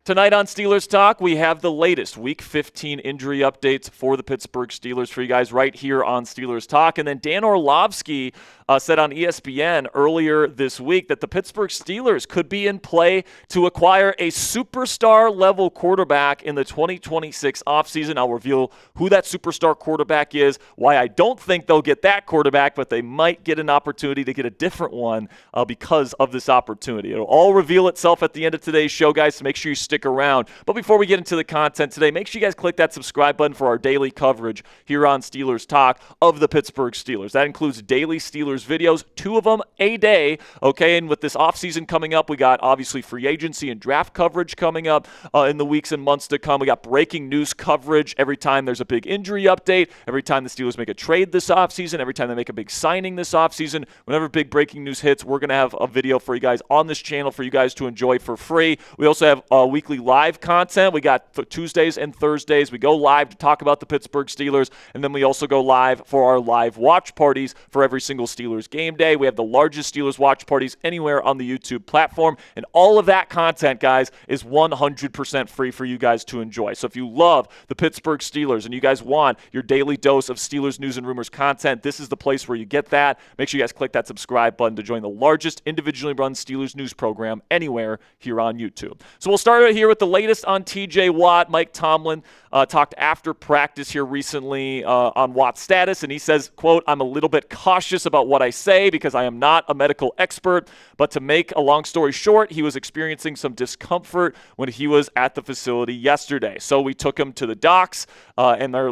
Tonight on Steelers Talk, we have the latest Week 15 injury updates for the Pittsburgh Steelers for you guys right here on Steelers Talk. And then Dan Orlovsky said on ESPN earlier this week that the Pittsburgh Steelers could be in play to acquire a superstar-level quarterback in the 2026 offseason. I'll reveal who that superstar quarterback is, why I don't think they'll get that quarterback, but they might get an opportunity to get a different one because of this opportunity. It'll all reveal itself at the end of today's show, guys, so make sure you stick around. But before we get into the content today, make sure you guys click that subscribe button for our daily coverage here on Steelers Talk of the Pittsburgh Steelers. That includes daily Steelers videos, 2 of them a day, okay? And with this offseason coming up, we got obviously free agency and draft coverage coming up in the weeks and months to come. We got breaking news coverage every time there's a big injury update, every time the Steelers make a trade this offseason, every time they make a big signing this offseason. Whenever big breaking news hits, we're going to have a video for you guys on this channel for you guys to enjoy for free. We also have weekly live content. We got Tuesdays and Thursdays. We go live to talk about the Pittsburgh Steelers, and then we also go live for our live watch parties for every single Steelers game day. We have the largest Steelers watch parties anywhere on the YouTube platform, and all of that content, guys, is 100% free for you guys to enjoy. So if you love the Pittsburgh Steelers and you guys want your daily dose of Steelers news and rumors content, this is the place where you get that. Make sure you guys click that subscribe button to join the largest individually run Steelers news program anywhere here on YouTube. So we'll start right here with the latest on TJ Watt. Mike Tomlin talked after practice here recently on Watt's status, and he says, quote, "I'm a little bit cautious about what I say because I am not a medical expert, but to make a long story short, he was experiencing some discomfort when he was at the facility yesterday. So we took him to the docs, and they're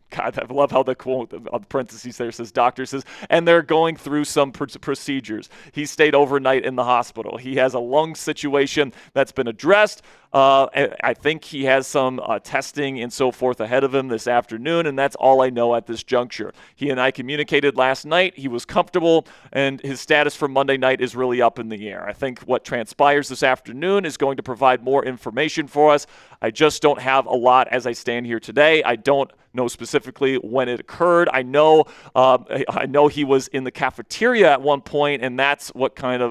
God, I love how the quote on parentheses there says doctor says, and they're going through some procedures. He stayed overnight in the hospital. He has a lung situation that's been addressed. I think he has some testing and so forth ahead of him this afternoon, and that's all I know at this juncture. He and I communicated last night. He was comfortable, and his status for Monday night is really up in the air. I think what transpires this afternoon is going to provide more information for us. I just don't have a lot as I stand here today. I don't know specifically when it occurred. I know he was in the cafeteria at one point, and that's kind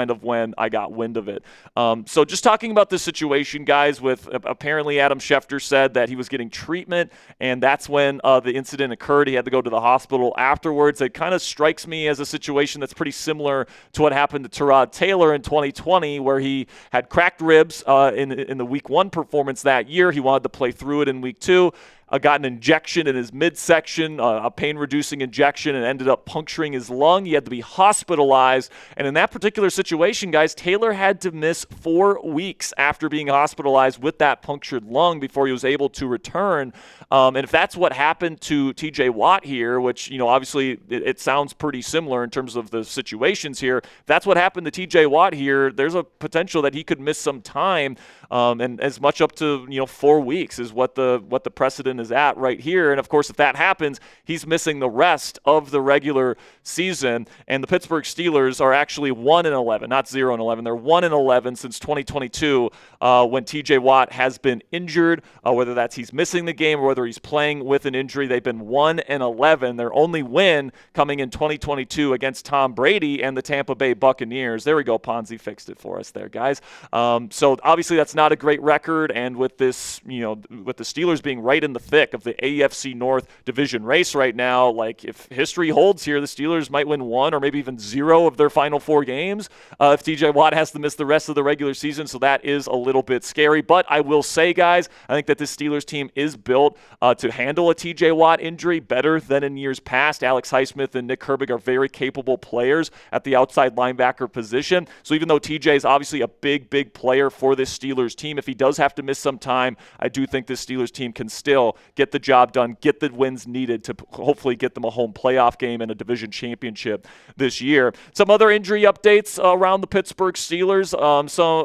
of when I got wind of it. So just talking about this situation, guys, with apparently Adam Schefter said that he was getting treatment, and that's when the incident occurred. He had to go to the hospital afterwards. It kind of strikes me as a situation that's pretty similar to what happened to Tyrod Taylor in 2020, where he had cracked ribs in the Week 1 performance that year. He wanted to play through it in Week 2. Got an injection in his midsection, a pain-reducing injection, and ended up puncturing his lung. He had to be hospitalized. And in that particular situation, guys, Taylor had to miss 4 weeks after being hospitalized with that punctured lung before he was able to return. And if that's what happened to TJ Watt here, which, obviously it sounds pretty similar in terms of the situations here, if that's what happened to TJ Watt here, there's a potential that he could miss some time, and as much up to 4 weeks is what the precedent is at right here. And of course, if that happens, he's missing the rest of the regular season. And the Pittsburgh Steelers are actually 1-11, not 0-11. They're 1-11 since 2022 when TJ Watt has been injured, whether that's he's missing the game or whether he's playing with an injury. They've been 1-11. Their only win coming in 2022 against Tom Brady and the Tampa Bay Buccaneers. There we go. Ponzi fixed it for us there, guys. So obviously that's not a great record. And with this, with the Steelers being right in the thick of the AFC North division race right now, like if history holds here, the Steelers might win 1 or maybe even 0 of their final 4 games if TJ Watt has to miss the rest of the regular season. So that is a little bit scary. But I will say, guys, I think that this Steelers team is built to handle a TJ Watt injury better than in years past. Alex Highsmith and Nick Herbig are very capable players at the outside linebacker position. So even though TJ is obviously a big player for this Steelers team, if he does have to miss some time, I do think this Steelers team can still get the job done, get the wins needed to hopefully get them a home playoff game and a division championship this year. Some other injury updates around the Pittsburgh Steelers.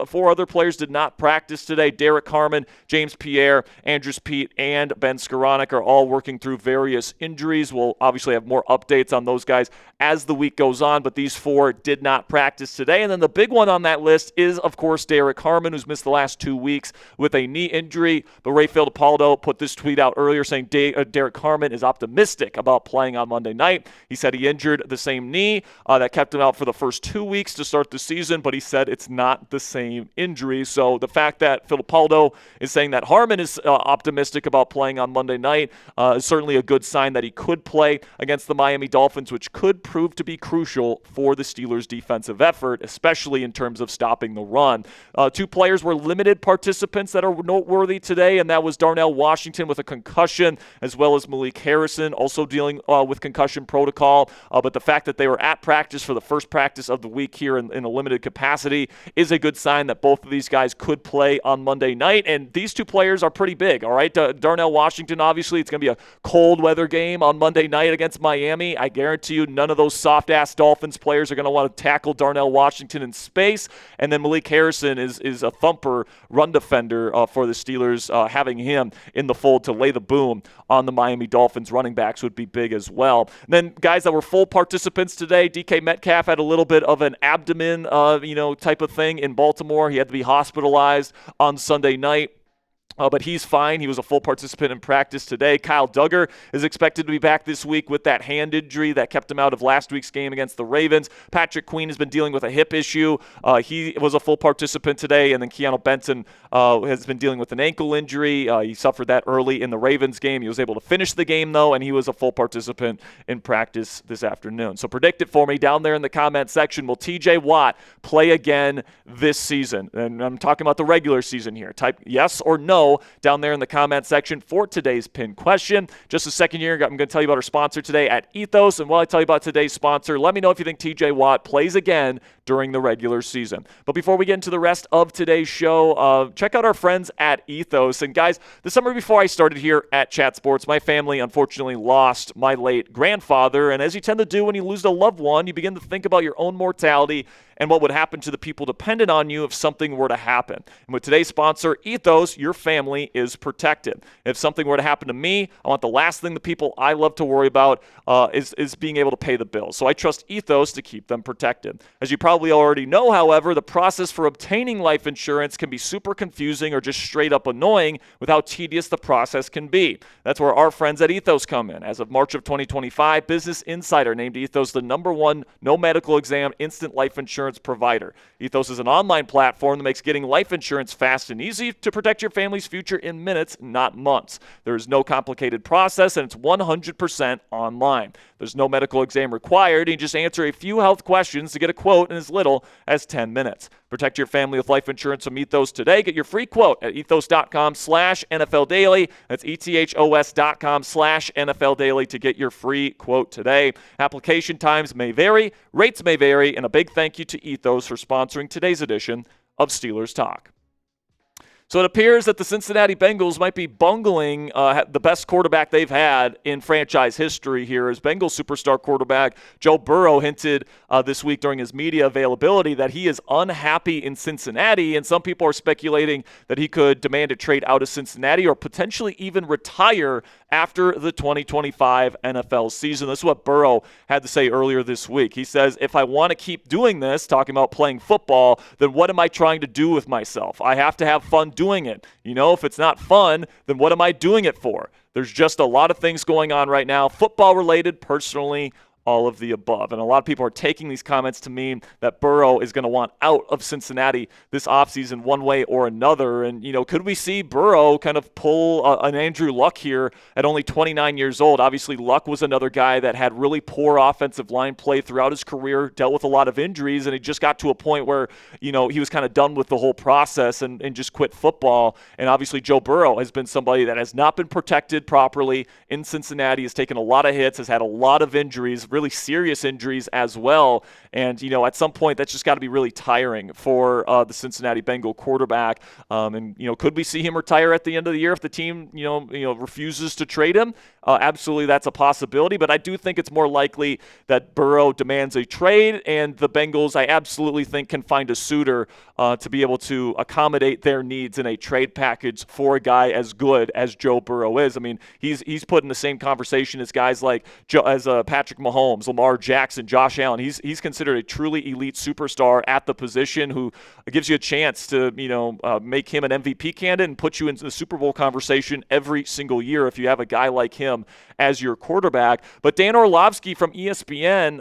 4 other players did not practice today. Derrick Harmon, James Pierre, Andrews Pete, and Ben Skoranek are all working through various injuries. We'll obviously have more updates on those guys as the week goes on, but these 4 did not practice today. And then the big one on that list is, of course, Derrick Harmon, who's missed the last last 2 weeks with a knee injury. But Ray Fittipaldo put this tweet out earlier saying Derrick Harmon is optimistic about playing on Monday night. He said he injured the same knee that kept him out for the first 2 weeks to start the season, but he said it's not the same injury. So the fact that Fittipaldo is saying that Harmon is optimistic about playing on Monday night is certainly a good sign that he could play against the Miami Dolphins, which could prove to be crucial for the Steelers' defensive effort, especially in terms of stopping the run. 2 players were limited participants that are noteworthy today, and that was Darnell Washington with a concussion, as well as Malik Harrison also dealing with concussion protocol. But the fact that they were at practice for the first practice of the week here in a limited capacity is a good sign that both of these guys could play on Monday night. And these 2 players are pretty big, all right? Darnell Washington, obviously, it's going to be a cold weather game on Monday night against Miami. I guarantee you none of those soft-ass Dolphins players are going to want to tackle Darnell Washington in space. And then Malik Harrison is a thumper run defender for the Steelers. Having him in the fold to lay the boom on the Miami Dolphins running backs would be big as well. And then guys that were full participants today, DK Metcalf had a little bit of an abdomen type of thing in Baltimore. He had to be hospitalized on Sunday night. But he's fine. He was a full participant in practice today. Kyle Duggar is expected to be back this week with that hand injury that kept him out of last week's game against the Ravens. Patrick Queen has been dealing with a hip issue. He was a full participant today. And then Keanu Benson has been dealing with an ankle injury. He suffered that early in the Ravens game. He was able to finish the game, though, and he was a full participant in practice this afternoon. So predict it for me down there in the comment section. Will TJ Watt play again this season? And I'm talking about the regular season here. Type yes or no down there in the comment section for today's pinned question. Just a second here, I'm going to tell you about our sponsor today at Ethos. And while I tell you about today's sponsor, let me know if you think TJ Watt plays again during the regular season. But before we get into the rest of today's show, check out our friends at Ethos. And guys, the summer before I started here at Chat Sports, my family unfortunately lost my late grandfather. And as you tend to do when you lose a loved one, you begin to think about your own mortality and what would happen to the people dependent on you if something were to happen. And with today's sponsor, Ethos, your family is protected. If something were to happen to me, I want the last thing the people I love to worry about is being able to pay the bills. So I trust Ethos to keep them protected. As you probably already know, however, the process for obtaining life insurance can be super confusing or just straight up annoying with how tedious the process can be. That's where our friends at Ethos come in. As of March of 2025, Business Insider named Ethos the #1 no medical exam instant life insurance provider. Ethos is an online platform that makes getting life insurance fast and easy to protect your family's future in minutes, not months. There is no complicated process, and it's 100% online. There's no medical exam required, and you just answer a few health questions to get a quote in as little as 10 minutes. Protect your family with life insurance from Ethos today. Get your free quote at ethos.com/NFL Daily. That's ethos.com/NFL Daily to get your free quote today. Application times may vary, rates may vary, and a big thank you to Ethos for sponsoring today's edition of Steelers Talk. So it appears that the Cincinnati Bengals might be bungling the best quarterback they've had in franchise history here, as Bengals superstar quarterback Joe Burrow hinted this week during his media availability that he is unhappy in Cincinnati, and some people are speculating that he could demand a trade out of Cincinnati or potentially even retire after the 2025 NFL season. This is what Burrow had to say earlier this week. He says, if I want to keep doing this, talking about playing football, then what am I trying to do with myself? I have to have fun doing it. You know, if it's not fun, then what am I doing it for? There's just a lot of things going on right now, football related, personally, all of the above. And a lot of people are taking these comments to mean that Burrow is going to want out of Cincinnati this offseason one way or another. And, you know, could we see Burrow kind of pull an Andrew Luck here at only 29 years old? Obviously, Luck was another guy that had really poor offensive line play throughout his career, dealt with a lot of injuries, and he just got to a point where, you know, he was kind of done with the whole process and just quit football. And obviously, Joe Burrow has been somebody that has not been protected properly in Cincinnati, has taken a lot of hits, has had a lot of injuries, really serious injuries as well. And, you know, at some point, that's just got to be really tiring for the Cincinnati Bengal quarterback. And, you know, could we see him retire at the end of the year if the team, you know, refuses to trade him? Absolutely, that's a possibility. But I do think it's more likely that Burrow demands a trade, and the Bengals, I absolutely think, can find a suitor to be able to accommodate their needs in a trade package for a guy as good as Joe Burrow is. I mean, he's put in the same conversation as guys like Patrick Mahomes Mahomes, Lamar Jackson, Josh Allen. He's considered a truly elite superstar at the position who gives you a chance to, make him an MVP candidate and put you into the Super Bowl conversation every single year if you have a guy like him as your quarterback. But Dan Orlovsky from ESPN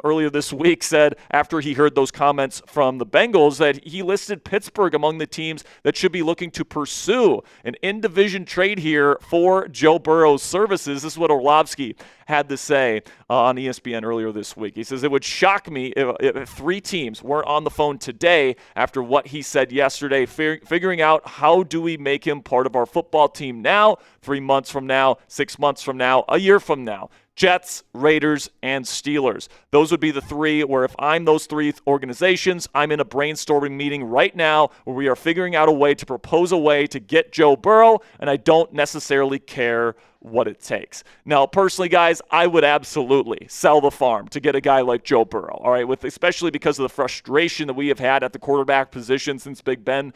earlier this week said after he heard those comments from the Bengals that he listed Pittsburgh among the teams that should be looking to pursue an in-division trade here for Joe Burrow's services. This is what Orlovsky had to say on ESPN earlier this week. He says, it would shock me if 3 teams weren't on the phone today after what he said yesterday, figuring out how do we make him part of our football team now, 3 months from now, 6 months from now, a year from now. Jets, Raiders, and Steelers. Those would be the 3 where if I'm those 3 organizations, I'm in a brainstorming meeting right now where we are figuring out a way to propose a way to get Joe Burrow, and I don't necessarily care what it takes. Now, personally, guys, I would absolutely sell the farm to get a guy like Joe Burrow, all right, especially because of the frustration that we have had at the quarterback position since Big Ben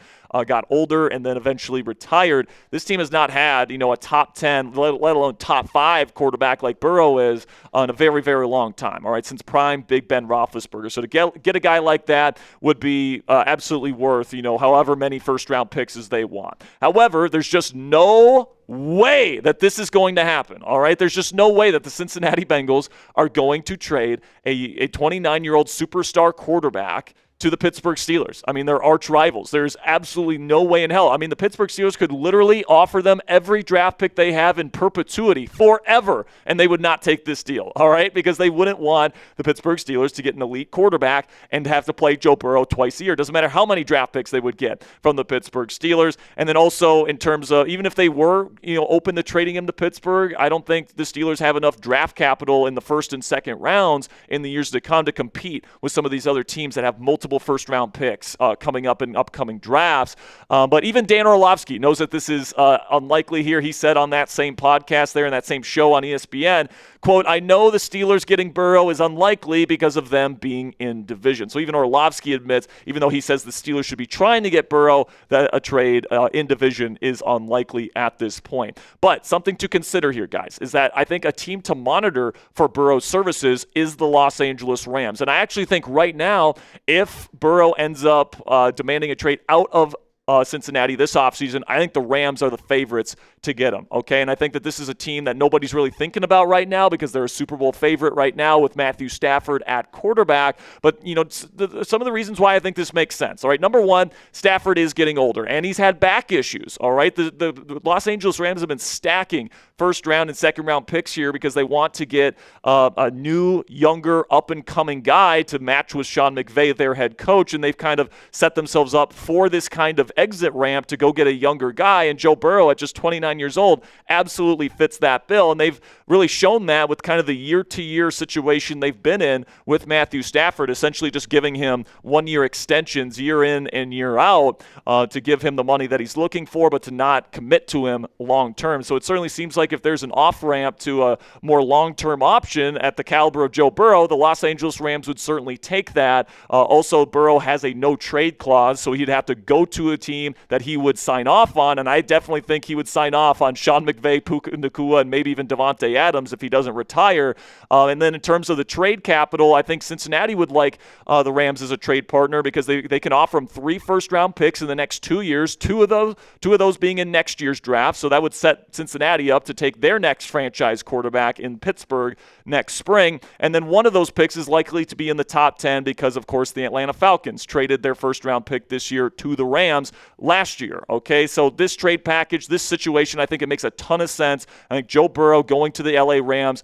got older and then eventually retired. This team has not had, a top 10, let alone top 5 quarterback like Burrow is in a very, very long time, all right, since prime Big Ben Roethlisberger. So to get a guy like that would be absolutely worth, however many first-round picks as they want. However, there's just no way that this is going to happen, all right? There's just no way that the Cincinnati Bengals are going to trade a 29-year-old superstar quarterback to the Pittsburgh Steelers. I mean, they're arch rivals. There's absolutely no way in hell. I mean, the Pittsburgh Steelers could literally offer them every draft pick they have in perpetuity forever, and they would not take this deal, all right? Because they wouldn't want the Pittsburgh Steelers to get an elite quarterback and have to play Joe Burrow twice a year. Doesn't matter how many draft picks they would get from the Pittsburgh Steelers. And then also in terms of, even if they were, open to trading him to Pittsburgh, I don't think the Steelers have enough draft capital in the first and second rounds in the years to come to compete with some of these other teams that have multiple first-round picks coming up in upcoming drafts. But even Dan Orlovsky knows that this is unlikely here. He said on that same podcast there, in that same show on ESPN, quote, I know the Steelers getting Burrow is unlikely because of them being in division. So even Orlovsky admits, even though he says the Steelers should be trying to get Burrow, that a trade in division is unlikely at this point. But something to consider here, guys, is that I think a team to monitor for Burrow's services is the Los Angeles Rams. And I actually think right now, if Burrow ends up demanding a trade out of Cincinnati this offseason, I think the Rams are the favorites to get him, okay? And I think that this is a team that nobody's really thinking about right now because they're a Super Bowl favorite right now with Matthew Stafford at quarterback. But, some of the reasons why I think this makes sense, all right? Number one, Stafford is getting older, and he's had back issues, all right? The Los Angeles Rams have been stacking first-round and second-round picks here because they want to get a new, younger, up-and-coming guy to match with Sean McVay, their head coach, and they've kind of set themselves up for this kind of exit ramp to go get a younger guy, and Joe Burrow at just 29 years old absolutely fits that bill, and they've really shown that with kind of the year-to-year situation they've been in with Matthew Stafford, essentially just giving him one-year extensions year in and year out to give him the money that he's looking for, but to not commit to him long-term. So it certainly seems like if there's an off-ramp to a more long-term option at the caliber of Joe Burrow, the Los Angeles Rams would certainly take that. Also, Burrow has a no-trade clause, so he'd have to go to a team that he would sign off on, and I definitely think he would sign off on Sean McVay, Puka Nacua, and maybe even Devontae Adams if he doesn't retire. And then in terms of the trade capital, I think Cincinnati would like the Rams as a trade partner because they can offer him 3 first-round picks in the next 2 years, two of those being in next year's draft, so that would set Cincinnati up to take their next franchise quarterback in Pittsburgh next spring. And then one of those picks is likely to be in the top 10 because, of course, the Atlanta Falcons traded their first-round pick this year to the Rams last year, okay? So this trade package, this situation, I think it makes a ton of sense. I think Joe Burrow going to the LA Rams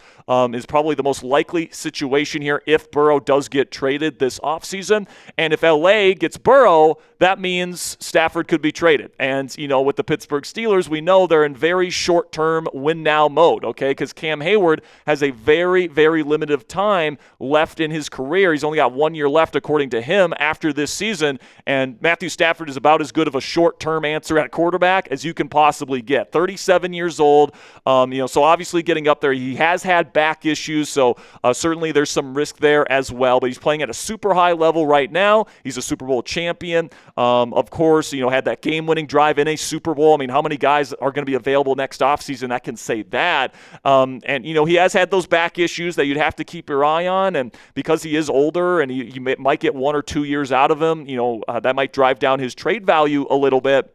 is probably the most likely situation here if Burrow does get traded this offseason. And if LA gets Burrow, that means Stafford could be traded. And, with the Pittsburgh Steelers, we know they're in very short-term win-now mode, okay? Because Cam Hayward has a very, very limited time left in his career. He's only got 1 year left, according to him, after this season. And Matthew Stafford is about as good of a short-term answer at quarterback as you can possibly get. 37 years old, so obviously getting up there. He has had back issues, so certainly there's some risk there as well. But he's playing at a super high level right now. He's a Super Bowl champion. Of course, had that game-winning drive in a Super Bowl. I mean, how many guys are going to be available next offseason that can say that? And he has had those back issues that you'd have to keep your eye on. And because he is older and you might get 1 or 2 years out of him, that might drive down his trade value a little bit.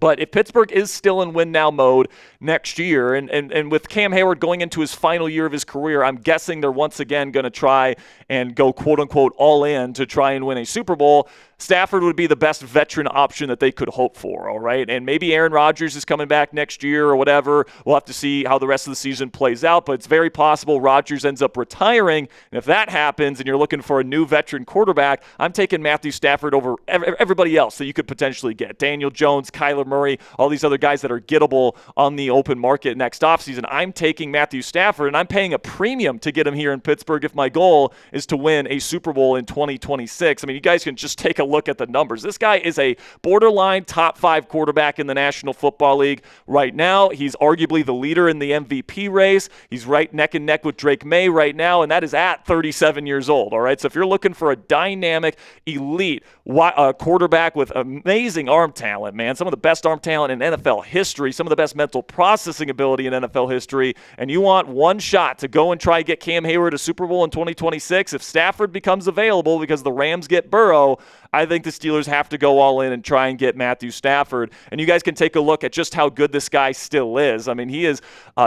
But if Pittsburgh is still in win-now mode next year, and with Cam Hayward going into his final year of his career, I'm guessing they're once again going to try and go quote-unquote all in to try and win a Super Bowl, Stafford would be the best veteran option that they could hope for, all right? And maybe Aaron Rodgers is coming back next year or whatever. We'll have to see how the rest of the season plays out, but it's very possible Rodgers ends up retiring. And if that happens and you're looking for a new veteran quarterback, I'm taking Matthew Stafford over everybody else that you could potentially get. Daniel Jones, Kyler Murray, all these other guys that are gettable on the open market next offseason. I'm taking Matthew Stafford, and I'm paying a premium to get him here in Pittsburgh if my goal is to win a Super Bowl in 2026. I mean, you guys can just take a look at the numbers. This guy is a borderline top 5 quarterback in the National Football League right now. He's arguably the leader in the MVP race. He's right neck and neck with Drake May right now, and that is at 37 years old, all right? So if you're looking for a dynamic, elite quarterback with amazing arm talent, man, some of the best arm talent in NFL history, some of the best mental processing ability in NFL history, and you want one shot to go and try and get Cam Hayward a Super Bowl in 2026, if Stafford becomes available because the Rams get Burrow, I think the Steelers have to go all in and try and get Matthew Stafford. And you guys can take a look at just how good this guy still is. I mean, he is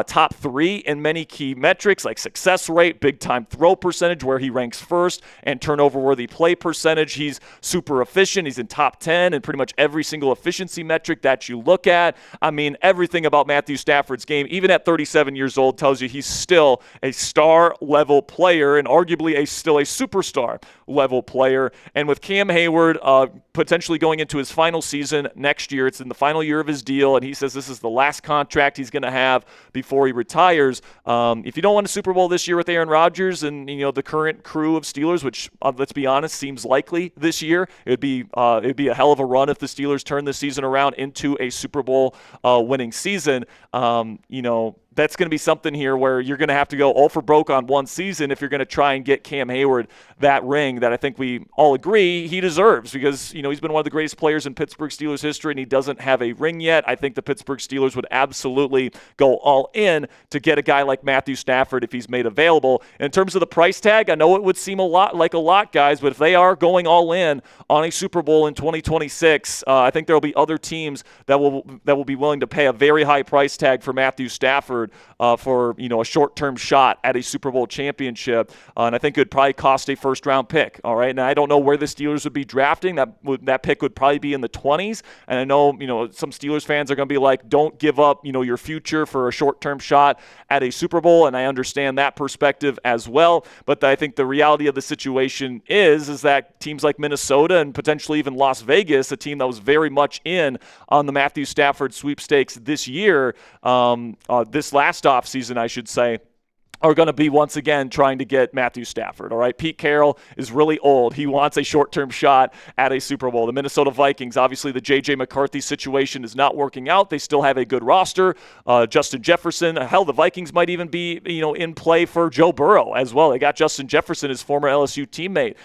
top 3 in many key metrics like success rate, big-time throw percentage, where he ranks first, and turnover-worthy play percentage. He's super efficient. He's in top 10 in pretty much every single efficiency metric that you look at. I mean, everything about Matthew Stafford's game, even at 37 years old, tells you he's still a star-level player and arguably still a superstar-level player. And with Cam Hayward potentially going into his final season next year, it's in the final year of his deal, and he says this is the last contract he's going to have before he retires. If you don't win a Super Bowl this year with Aaron Rodgers and the current crew of Steelers, which let's be honest seems likely this year, it'd be a hell of a run if the Steelers turn this season around into a Super Bowl winning season. That's going to be something here where you're going to have to go all for broke on one season if you're going to try and get Cam Hayward that ring that I think we all agree he deserves, because he's been one of the greatest players in Pittsburgh Steelers history and he doesn't have a ring yet. I think the Pittsburgh Steelers would absolutely go all in to get a guy like Matthew Stafford if he's made available. In terms of the price tag, I know it would seem a lot, guys, but if they are going all in on a Super Bowl in 2026, I think there will be other teams that will be willing to pay a very high price tag for Matthew Stafford for a short-term shot at a Super Bowl championship, and I think it would probably cost a first-round pick. All right, and I don't know where the Steelers would be drafting. That pick would probably be in the 20s, and I know some Steelers fans are going to be like, don't give up your future for a short-term shot at a Super Bowl, and I understand that perspective as well. But I think the reality of the situation is that teams like Minnesota and potentially even Las Vegas, a team that was very much in on the Matthew Stafford sweepstakes this year, this last offseason, I should say, are going to be once again trying to get Matthew Stafford, all right? Pete Carroll is really old. He wants a short-term shot at a Super Bowl. The Minnesota Vikings, obviously the J.J. McCarthy situation is not working out. They still have a good roster. Justin Jefferson, hell, the Vikings might even be, in play for Joe Burrow as well. They got Justin Jefferson, his former LSU teammate,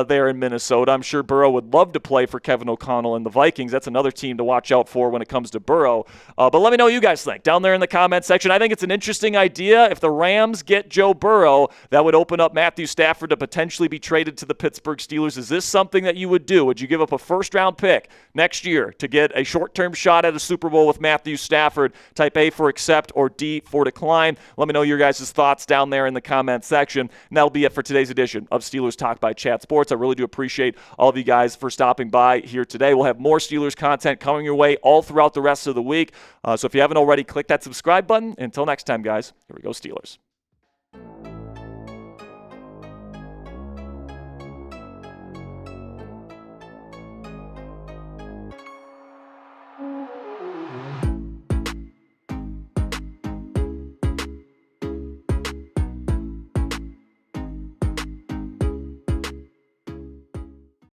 there in Minnesota. I'm sure Burrow would love to play for Kevin O'Connell and the Vikings. That's another team to watch out for when it comes to Burrow. But let me know what you guys think down there in the comment section. I think it's an interesting idea. If the Rams get Joe Burrow, that would open up Matthew Stafford to potentially be traded to the Pittsburgh Steelers. Is this something that you would do? Would you give up a first-round pick next year to get a short-term shot at a Super Bowl with Matthew Stafford? Type A for accept or D for decline. Let me know your guys' thoughts down there in the comment section. And that'll be it for today's edition of Steelers Talk by Chat Sports. I really do appreciate all of you guys for stopping by here today. We'll have more Steelers content coming your way all throughout the rest of the week. So if you haven't already, click that subscribe button. Until next time, guys, here we go, Steelers.